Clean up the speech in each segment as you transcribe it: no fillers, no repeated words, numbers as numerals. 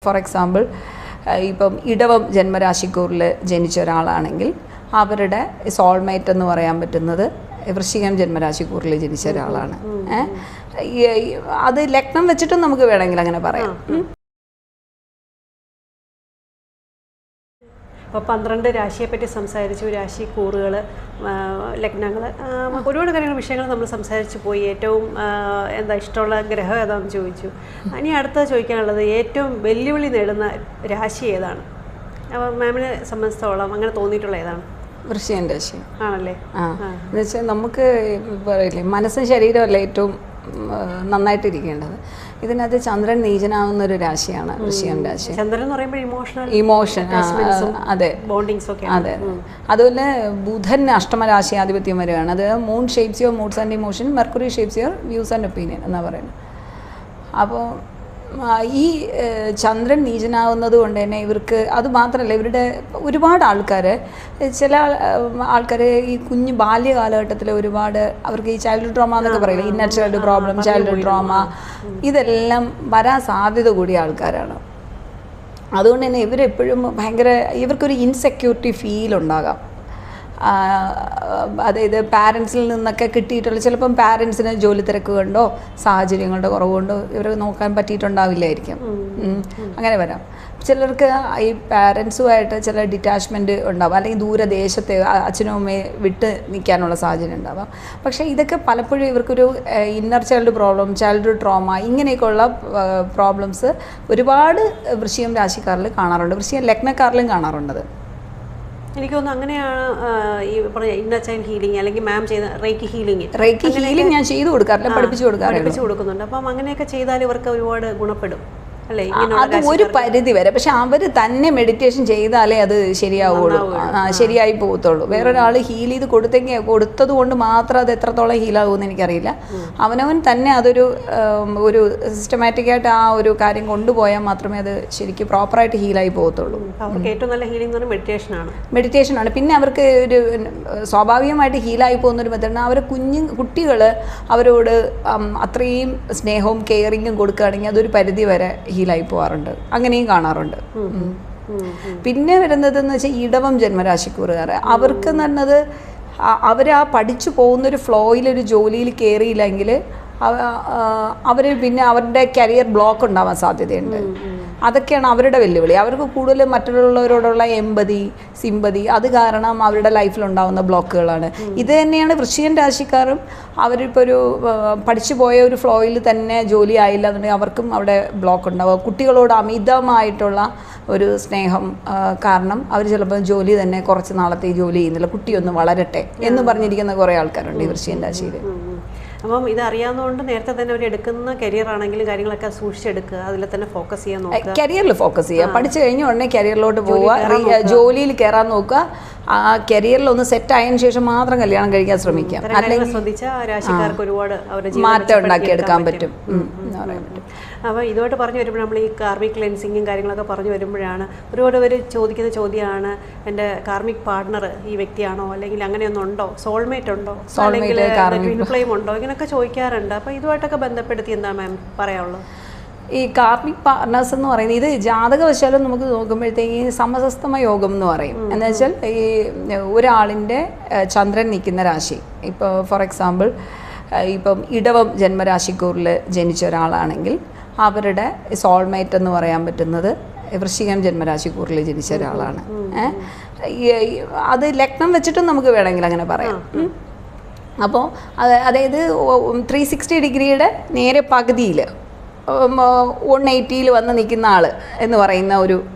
For example ഇപ്പം ഇടവം ജന്മരാശിക്കൂറിൽ ജനിച്ച ഒരാളാണെങ്കിൽ അവരുടെ സോൾമേറ്റ് എന്ന് പറയാൻ പറ്റുന്നത് വൃശ്ചികം ജന്മരാശിക്കൂറിൽ ജനിച്ച ഒരാളാണ്. അത് ലഗ്നം വെച്ചിട്ടും നമുക്ക് വേണമെങ്കിൽ അങ്ങനെ പറയാം. അപ്പോൾ 12 രാശിയെപ്പറ്റി സംസാരിച്ചു, രാശി കൂറുകൾ, ലഗ്നങ്ങൾ, ഒരുപാട് കാര്യങ്ങൾ വിഷയങ്ങൾ നമ്മൾ സംസാരിച്ച് പോയി. ഏറ്റവും ഇഷ്ടമുള്ള ഗ്രഹം ഏതാണെന്ന് ചോദിച്ചു. ഇനി അടുത്ത ചോദിക്കാനുള്ളത് ഏറ്റവും വെല്ലുവിളി നേടുന്ന രാശി ഏതാണ്? അപ്പോൾ മാമിനെ സംബന്ധിച്ചോളം അങ്ങനെ തോന്നിയിട്ടുള്ള ഏതാണ്? വൃശ്ചികം രാശി ആണല്ലേ? എന്ന് വെച്ചാൽ നമുക്ക് പറയില്ലേ, മനസ്സും ശരീരമല്ല ഏറ്റവും നന്നായിട്ടിരിക്കേണ്ടത്. ഇതിനകത്ത് ചന്ദ്രൻ നീചനാവുന്ന ഒരു രാശിയാണ് വൃശ്ചികം രാശി. ചന്ദ്രൻ എന്ന് പറയുമ്പോൾ ഇമോഷൻ, അതെ, അതെ. അതുപോലെ ബുധൻ അഷ്ടമരാശി ആധിപത്യം വരികയാണ്. അത് moon shapes your moods and emotion, mercury shapes your views and opinion എന്നാണ് പറയുന്നത്. അപ്പോൾ ഈ ചന്ദ്രൻ നീചനാവുന്നത് കൊണ്ട് തന്നെ ഇവർക്ക് അത് മാത്രമല്ല, ഇവരുടെ ഒരുപാട് ചില ആൾക്കാർ ഈ കുഞ്ഞ് ബാല്യകാലഘട്ടത്തിൽ ഒരുപാട് അവർക്ക് ഈ ചൈൽഡ് ട്രോമ എന്നൊക്കെ പറയില്ല, inner child problem, child trauma, ഇതെല്ലാം വരാൻ സാധ്യത കൂടിയ ആൾക്കാരാണ്. അതുകൊണ്ട് തന്നെ ഇവരെപ്പോഴും ഇവർക്കൊരു ഇൻസെക്യൂരിറ്റി ഫീൽ ഉണ്ടാകാം. അതായത് പാരൻസിൽ നിന്നൊക്കെ കിട്ടിയിട്ടുള്ള, ചിലപ്പം പാരൻസിന് ജോലി തിരക്ക് കൊണ്ടോ സാഹചര്യങ്ങളുടെ കുറവ് കൊണ്ടോ ഇവർ നോക്കാൻ പറ്റിയിട്ടുണ്ടാവില്ലായിരിക്കും. അങ്ങനെ വരാം. ചിലർക്ക് ഈ പാരൻസുമായിട്ട് ചില ഡിറ്റാച്ച്മെൻറ്റ് ഉണ്ടാവാം, അല്ലെങ്കിൽ ദൂരദേശത്തെ അച്ഛനും അമ്മയെ വിട്ട് നിൽക്കാനുള്ള സാഹചര്യം ഉണ്ടാവാം. പക്ഷേ ഇതൊക്കെ പലപ്പോഴും ഇവർക്കൊരു inner child problem, child trauma, ഇങ്ങനെയൊക്കെയുള്ള പ്രോബ്ലംസ് ഒരുപാട് വൃശ്ചികം രാശിക്കാരിൽ കാണാറുണ്ട്, വൃശ്ചികം ലഗ്നക്കാരിലും കാണാറുണ്ട്. എനിക്ക് തോന്നുന്നു അങ്ങനെയാണ് ഈ പറഞ്ഞ ഇന്നർ ചൈൽഡ് ഹീലിംഗ്, അല്ലെങ്കിൽ മാം ചെയ്ത റേക്കി ഹീലിംഗ് ഞാൻ ചെയ്തു കൊടുക്കാറില്ല, പഠിപ്പിച്ചു കൊടുക്കുന്നുണ്ട്. അപ്പം അങ്ങനെയൊക്കെ ചെയ്താൽ ഇവർക്ക് ഒരുപാട് ഗുണപ്പെടും. അത് ഒരു പരിധി വരെ. പക്ഷെ അവർ തന്നെ മെഡിറ്റേഷൻ ചെയ്താലേ അത് ശരിയാവുള്ളൂ, ശരിയായി പോകത്തുള്ളൂ. വേറൊരാൾ ഹീൽ ചെയ്ത് കൊടുത്തത് കൊണ്ട് മാത്രം അത് എത്രത്തോളം ഹീലാകുമെന്ന് എനിക്കറിയില്ല. അവനവൻ തന്നെ അതൊരു സിസ്റ്റമാറ്റിക്കായിട്ട് ആ ഒരു കാര്യം കൊണ്ടുപോയാൽ മാത്രമേ അത് ശരിക്കും പ്രോപ്പറായിട്ട് ഹീലായി പോകത്തുള്ളൂ. അവർക്ക് ഏറ്റവും നല്ല ഹീലിംഗ് മെഡിറ്റേഷനാണ്. പിന്നെ അവർക്ക് ഒരു സ്വാഭാവികമായിട്ട് ഹീലായി പോകുന്നൊരു മെത്തേഡാണ്. അവർ കുട്ടികൾ അവരോട് അത്രയും സ്നേഹവും കെയറിങ്ങും കൊടുക്കുകയാണെങ്കിൽ അതൊരു പരിധി വരെ ഹീലായി പോകാറുണ്ട്, അങ്ങനെയും കാണാറുണ്ട്. പിന്നെ വരുന്നതെന്ന് വെച്ചാൽ ഇടവം ജന്മരാശിക്കൂറുകാർ, അവർക്ക് പറഞ്ഞത് അവർ ആ പഠിച്ചു പോകുന്നൊരു ഫ്ലോയിലൊരു ജോലിയിൽ കയറിയില്ലെങ്കിൽ അവർ പിന്നെ അവരുടെ കരിയർ ബ്ലോക്ക് ഉണ്ടാവാൻ സാധ്യതയുണ്ട്. അതൊക്കെയാണ് അവരുടെ വെല്ലുവിളി. അവർക്ക് കൂടുതൽ മറ്റുള്ളവരോടുള്ള എമ്പതി, സിമ്പതി, അത് കാരണം അവരുടെ ലൈഫിലുണ്ടാകുന്ന ബ്ലോക്കുകളാണ്. ഇത് തന്നെയാണ് വൃശ്ചികം രാശിക്കാരും. അവരിപ്പോൾ ഒരു പഠിച്ചു പോയ ഒരു ഫ്ലോയിൽ തന്നെ ജോലി ആയില്ല എന്നുണ്ടെങ്കിൽ അവർക്കും അവിടെ ബ്ലോക്ക് ഉണ്ടാവുക. കുട്ടികളോട് അമിതമായിട്ടുള്ള ഒരു സ്നേഹം കാരണം അവർ ചിലപ്പോൾ ജോലി തന്നെ കുറച്ച് നാളത്തെ ജോലി ചെയ്യുന്നില്ല, കുട്ടിയൊന്ന് വളരട്ടെ എന്ന് പറഞ്ഞിരിക്കുന്ന കുറേ ആൾക്കാരുണ്ട് ഈ വൃശ്ചികം രാശിയിൽ. അപ്പം ഇതറിയാവുന്നതുകൊണ്ട് നേരത്തെ തന്നെ അവർ എടുക്കുന്ന കരിയർ ആണെങ്കിലും കാര്യങ്ങളൊക്കെ സൂക്ഷിച്ചെടുക്കുക, അതിൽ തന്നെ ഫോക്കസ് ചെയ്യാൻ നോക്കുക, കരിയറിൽ ഫോക്കസ് ചെയ്യുക. പഠിച്ചു കഴിഞ്ഞ ഉടനെ കരിയറിലോട്ട് പോവുക, ജോലിയിൽ കയറാൻ നോക്കുക. ആ കരിയറിൽ ഒന്ന് സെറ്റ് ആയതിനു ശേഷം മാത്രം കല്യാണം കഴിക്കാൻ ശ്രമിക്കാം. അല്ലെങ്കിൽ ശ്രദ്ധിച്ചാൽ രാശിക്കാർക്ക് ഒരുപാട് അവരുടെ മാറ്റം ഉണ്ടാക്കിയെടുക്കാൻ പറ്റും എന്ന് പറയാൻ പറ്റും. അപ്പോൾ ഇതുമായിട്ട് പറഞ്ഞു വരുമ്പോൾ നമ്മൾ ഈ കാർമിക് ക്ലെൻസിങ്ങും കാര്യങ്ങളൊക്കെ പറഞ്ഞു വരുമ്പോഴാണ് ഒരുപാട് പേര് ചോദിക്കുന്ന ചോദ്യമാണ്, എൻ്റെ കാർമിക് പാർട്ട്ണർ ഈ വ്യക്തിയാണോ, അല്ലെങ്കിൽ അങ്ങനെയൊന്നും ഉണ്ടോ, സോൾമേറ്റ് ഉണ്ടോ, അല്ലെങ്കിൽ ട്വിൻ ഫ്ലെയിം ഉണ്ടോ, ഇങ്ങനെയൊക്കെ ചോദിക്കാറുണ്ട്. അപ്പോൾ ഇതുമായിട്ടൊക്കെ ബന്ധപ്പെടുത്തി എന്താണ് മാം പറയാനുള്ളത്? ഈ കാർമിക് പാർട്ട്നേഴ്സ് എന്ന് പറയുന്നത് ഇത് ജാതകവശാലും നമുക്ക് നോക്കുമ്പോഴത്തേക്ക് സമസസ്തമ യോഗം എന്ന് പറയും. എന്ന് വെച്ചാൽ ഈ ഒരാളിൻ്റെ ചന്ദ്രൻ നിൽക്കുന്ന രാശി, ഇപ്പോൾ ഫോർ എക്സാമ്പിൾ ഇപ്പം ഇടവം ജന്മരാശിക്കൂറിൽ ജനിച്ച ഒരാളാണെങ്കിൽ അവരുടെ സോൾമേറ്റ് എന്ന് പറയാൻ പറ്റുന്നത് വൃശ്ചികം ജന്മരാശിക്കൂറിൽ ജനിച്ച ഒരാളാണ്. അത് ലഗ്നം വെച്ചിട്ടും നമുക്ക് വേണമെങ്കിൽ അങ്ങനെ പറയാം. അപ്പോൾ അതായത് 360 ഡിഗ്രിയുടെ നേരെ പകുതിയിൽ 180 വന്ന് നിൽക്കുന്ന ആൾ എന്ന് പറയുന്ന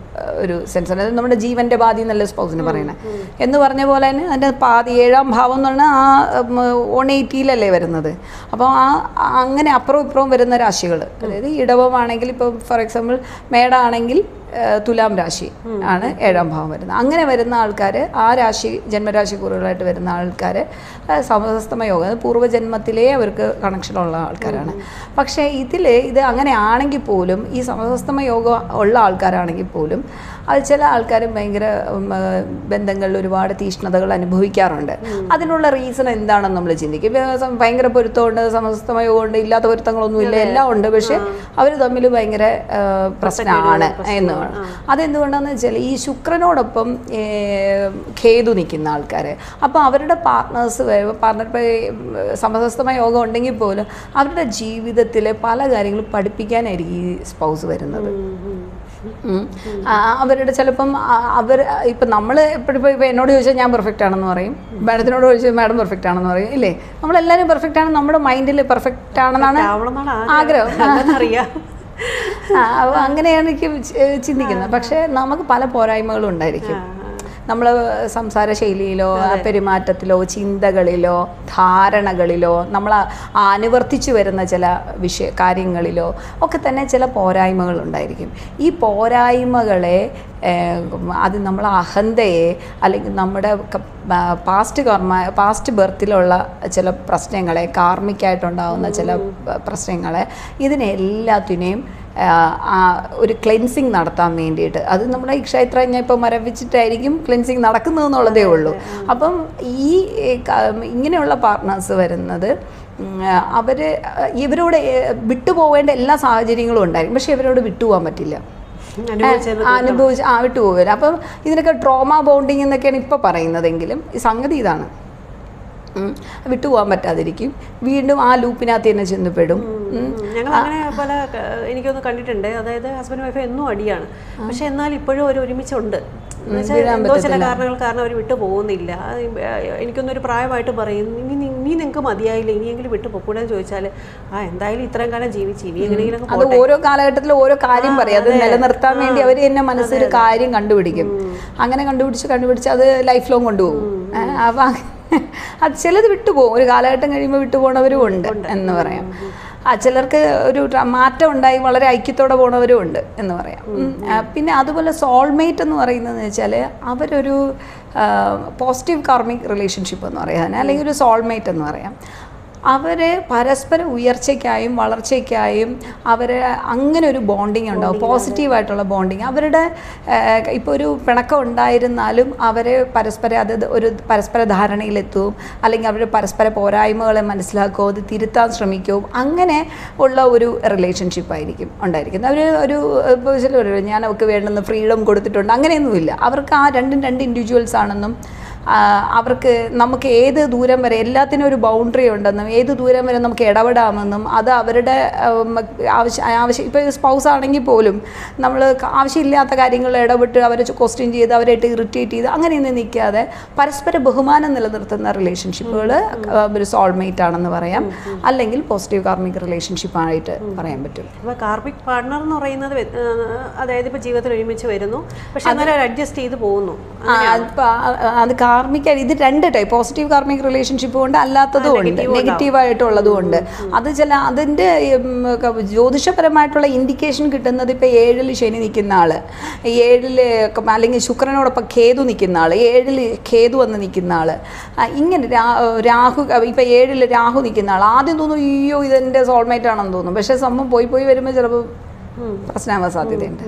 ഒരു സെൻസ്. അതായത് നമ്മുടെ ജീവൻ്റെ പാതി എന്നല്ല സ്പോസിന് പറയുന്നത് എന്ന് പറഞ്ഞ പോലെ തന്നെ അതിൻ്റെ പാതി 7ാം ഭാവം എന്ന് പറഞ്ഞാൽ ആ 180 വരുന്നത്. അപ്പോൾ അങ്ങനെ അപ്പുറവും ഇപ്പുറവും വരുന്ന രാശികൾ, അതായത് ഇടവമാണെങ്കിൽ ഇപ്പോൾ ഫോർ എക്സാമ്പിൾ മേടമാണെങ്കിൽ തുലാം രാശി ആണ് 7ാം ഭാവം വരുന്നത്. അങ്ങനെ വരുന്ന ആൾക്കാർ, ആ രാശി ജന്മരാശി കൂറുകളായിട്ട് വരുന്ന ആൾക്കാർ സമസപ്തമ യോഗം, അത് പൂർവ്വജന്മത്തിലേ അവർക്ക് കണക്ഷനുള്ള ആൾക്കാരാണ്. പക്ഷേ ഇത് അങ്ങനെ ആണെങ്കിൽ പോലും, ഈ സമസപ്തമ യോഗം ഉള്ള ആൾക്കാരാണെങ്കിൽ പോലും, അത് ചില ആൾക്കാരും ഭയങ്കര ബന്ധങ്ങളിൽ ഒരുപാട് തീഷ്ണതകൾ അനുഭവിക്കാറുണ്ട്. അതിനുള്ള റീസൺ എന്താണെന്ന് നമ്മൾ ചിന്തിക്കും. ഭയങ്കര പൊരുത്തമുണ്ട്, സമസ്തമ യോഗമുണ്ട്, ഇല്ലാത്ത പൊരുത്തങ്ങളൊന്നുമില്ല, എല്ലാം ഉണ്ട്, പക്ഷെ അവർ തമ്മിൽ ഭയങ്കര പ്രശ്നമാണ് എന്ന് വേണം. അതെന്തുകൊണ്ടാണെന്ന് വെച്ചാൽ ഈ ശുക്രനോടൊപ്പം കേതു നിൽക്കുന്ന ആൾക്കാർ, അപ്പോൾ അവരുടെ പാർട്ട്നേഴ്സ് പാർട്ട്ണർ സമസ്തമ യോഗം ഉണ്ടെങ്കിൽ പോലും അവരുടെ ജീവിതത്തിൽ പല കാര്യങ്ങളും പഠിപ്പിക്കാനായിരിക്കും ഈ സ്പൗസ് വരുന്നത്. അവരുടെ ചിലപ്പം ഇപ്പം നമ്മൾ എപ്പോഴും ഇപ്പോൾ എന്നോട് ചോദിച്ചാൽ ഞാൻ പെർഫെക്റ്റ് ആണെന്ന് പറയും, മാഡത്തിനോട് ചോദിച്ചാൽ മാഡം പെർഫെക്റ്റ് ആണെന്ന് പറയും, ഇല്ലേ? നമ്മളെല്ലാവരും പെർഫെക്റ്റ് ആണ്, നമ്മുടെ മൈൻഡിൽ പെർഫെക്റ്റ് ആണെന്നാണ് ആഗ്രഹം, അറിയാം. അങ്ങനെയാണ് എനിക്ക് ചിന്തിക്കുന്നത്. പക്ഷേ നമുക്ക് പല പോരായ്മകളും ഉണ്ടായിരിക്കും. നമ്മൾ സംസാര ശൈലിയിലോ പെരുമാറ്റത്തിലോ ചിന്തകളിലോ ധാരണകളിലോ നമ്മൾ അനുവർത്തിച്ചു വരുന്ന ചില കാര്യങ്ങളിലോ ഒക്കെ തന്നെ ചില പോരായ്മകളുണ്ടായിരിക്കും. ഈ പോരായ്മകളെ അത് നമ്മളെ അഹന്തയെ, അല്ലെങ്കിൽ നമ്മുടെ പാസ്റ്റ് ബർത്തിലുള്ള ചില പ്രശ്നങ്ങളെ, കാർമിക്കായിട്ടുണ്ടാകുന്ന ചില പ്രശ്നങ്ങളെ, ഇതിനെല്ലാത്തിനെയും ഒരു ക്ലെൻസിങ് നടത്താൻ വേണ്ടിയിട്ട്, അത് നമ്മുടെ ഈ ക്ഷേത്രം ഇപ്പോൾ മരവിച്ചിട്ടായിരിക്കും ക്ലെൻസിങ് നടക്കുന്നതെന്നുള്ളതേ ഉള്ളൂ. അപ്പം ഇങ്ങനെയുള്ള പാർട്ട്നേഴ്സ് വരുന്നത് ഇവരോട് വിട്ടുപോകേണ്ട എല്ലാ സാഹചര്യങ്ങളും ഉണ്ടായിരിക്കും, പക്ഷെ ഇവരോട് വിട്ടുപോകാൻ പറ്റില്ല, വിട്ടുപോകില്ല. അപ്പം ഇതിനൊക്കെ ട്രോമ ബോണ്ടിങ് എന്നൊക്കെയാണ് ഇപ്പോൾ പറയുന്നതെങ്കിലും ഈ സംഗതി ഇതാണ്, വിട്ടുപോകാൻ പറ്റാതിരിക്കും, വീണ്ടും ആ ലൂപ്പിനകത്ത് തന്നെ ചെന്നപ്പെടും. ഞങ്ങൾ അങ്ങനെ പല എനിക്കൊന്ന് കണ്ടിട്ടുണ്ട്. അതായത് ഹസ്ബൻഡ് വൈഫ് എന്നും അടിയാണ്, പക്ഷെ എന്നാൽ ഇപ്പോഴും ഒരു ഒരുമിച്ചുണ്ട്. എന്തോ ചില കാരണങ്ങൾ കാരണം അവർ വിട്ടു പോകുന്നില്ല. എനിക്കൊന്നൊരു പ്രായമായിട്ട് പറയും, നീ നിങ്ങൾക്ക് മതിയായില്ല, ഇനിയെങ്കിലും വിട്ടു പോകൂടെന്ന് ചോദിച്ചാൽ എന്തായാലും ഇത്രയും കാലം ജീവിച്ച് ഇനി എങ്ങനെയെങ്കിലും അത് ഓരോ കാലഘട്ടത്തിൽ ഓരോ കാര്യം പറയും, അത് നിലനിർത്താൻ വേണ്ടി അവർ തന്നെ മനസ്സിൽ കാര്യം കണ്ടുപിടിക്കും. അങ്ങനെ കണ്ടുപിടിച്ച് അത് ലൈഫ് ലോങ് കൊണ്ടുപോകും. അപ്പം അത് ചിലത് വിട്ടുപോകും, ഒരു കാലഘട്ടം കഴിയുമ്പോൾ വിട്ടുപോകണവരും ഉണ്ട് എന്ന് പറയാം. ചിലർക്ക് ഒരു മാറ്റം ഉണ്ടായി വളരെ ഐക്യത്തോടെ പോണവരും ഉണ്ട് എന്ന് പറയാം. പിന്നെ അതുപോലെ സോൾമേറ്റ് എന്ന് പറയുന്നതെന്ന് വെച്ചാൽ അവരൊരു പോസിറ്റീവ് കാർമിക് റിലേഷൻഷിപ്പ് എന്ന് പറയാൻ, അല്ലെങ്കിൽ ഒരു സോൾമേറ്റ് എന്ന് പറയാം. അവർ പരസ്പര ഉയർച്ചയ്ക്കായും വളർച്ചയ്ക്കായും അങ്ങനെ ഒരു ബോണ്ടിങ് ഉണ്ടാവും, പോസിറ്റീവായിട്ടുള്ള ബോണ്ടിങ്. അവരുടെ ഇപ്പോൾ ഒരു പിണക്കം ഉണ്ടായിരുന്നാലും അവർ പരസ്പര ധാരണയിലെത്തും, അല്ലെങ്കിൽ അവർ പരസ്പര പോരായ്മകളെ മനസ്സിലാക്കുകയോ അത് തിരുത്താൻ ശ്രമിക്കുകയും അങ്ങനെ ഉള്ള ഒരു റിലേഷൻഷിപ്പായിരിക്കും ഉണ്ടായിരിക്കുന്നത്. ഇപ്പോൾ ചിലർ ഞാൻ അവർക്ക് വേണ്ടുന്ന ഫ്രീഡം കൊടുത്തിട്ടുണ്ട്, അങ്ങനെയൊന്നുമില്ല. അവർക്ക് ആ രണ്ട് ഇൻഡിവിജ്വൽസ് ആണെന്നും അവർക്ക് നമുക്ക് ഏത് ദൂരം വരെ എല്ലാത്തിനും ഒരു ബൗണ്ടറി ഉണ്ടെന്നും ഏത് ദൂരം വരെ നമുക്ക് ഇടപെടാമെന്നും അത് അവരുടെ ആവശ്യം ഇപ്പോൾ സ്പൗസ് ആണെങ്കിൽ പോലും നമ്മൾ ആവശ്യമില്ലാത്ത കാര്യങ്ങളിൽ ഇടപെട്ട് അവരെ ക്വസ്റ്റ്യൻ ചെയ്ത് അവരായിട്ട് ഇറിറ്റേറ്റ് ചെയ്ത് അങ്ങനെയൊന്നും നിൽക്കാതെ പരസ്പര ബഹുമാനം നിലനിർത്തുന്ന റിലേഷൻഷിപ്പുകൾ ഒരു സോൾമേറ്റ് ആണെന്ന് പറയാം, അല്ലെങ്കിൽ പോസിറ്റീവ് കാർമിക് റിലേഷൻഷിപ്പായിട്ട് പറയാൻ പറ്റും. അപ്പോൾ കാർമിക് പാർട്ട്ണർ എന്ന് പറയുന്നത് അതായത് ഇപ്പോൾ ജീവിതത്തിൽ ഒരുമിച്ച് വരുന്നു, പക്ഷെ അന്നേരം അഡ്ജസ്റ്റ് ചെയ്ത് പോകുന്നു. അത് കാർമിക് ഇത് രണ്ട് ടൈപ്പ്, പോസിറ്റീവ് കാർമിക് റിലേഷൻഷിപ്പും ഉണ്ട്, അല്ലാത്തതും ഉണ്ട്, നെഗറ്റീവായിട്ടുള്ളതും ഉണ്ട്. അതിൻ്റെ ജ്യോതിഷപരമായിട്ടുള്ള ഇൻഡിക്കേഷൻ കിട്ടുന്നത് ഇപ്പോൾ 7ൽ ശനി നിൽക്കുന്ന ആൾ, 7ൽ അല്ലെങ്കിൽ ശുക്രനോടൊപ്പം കേതു നിൽക്കുന്ന ആൾ, 7ൽ കേതു വന്ന് നിൽക്കുന്ന ആൾ, ഇങ്ങനെ രാഹു ഇപ്പോൾ 7ൽ രാഹു നിൽക്കുന്ന ആൾ, ആദ്യം തോന്നും അയ്യോ ഇതെൻ്റെ സോൾമേറ്റ് ആണെന്ന് തോന്നും, പക്ഷേ സംഭവം പോയി വരുമ്പോൾ ചിലപ്പോൾ പ്രശ്നമാകാൻ സാധ്യതയുണ്ട്.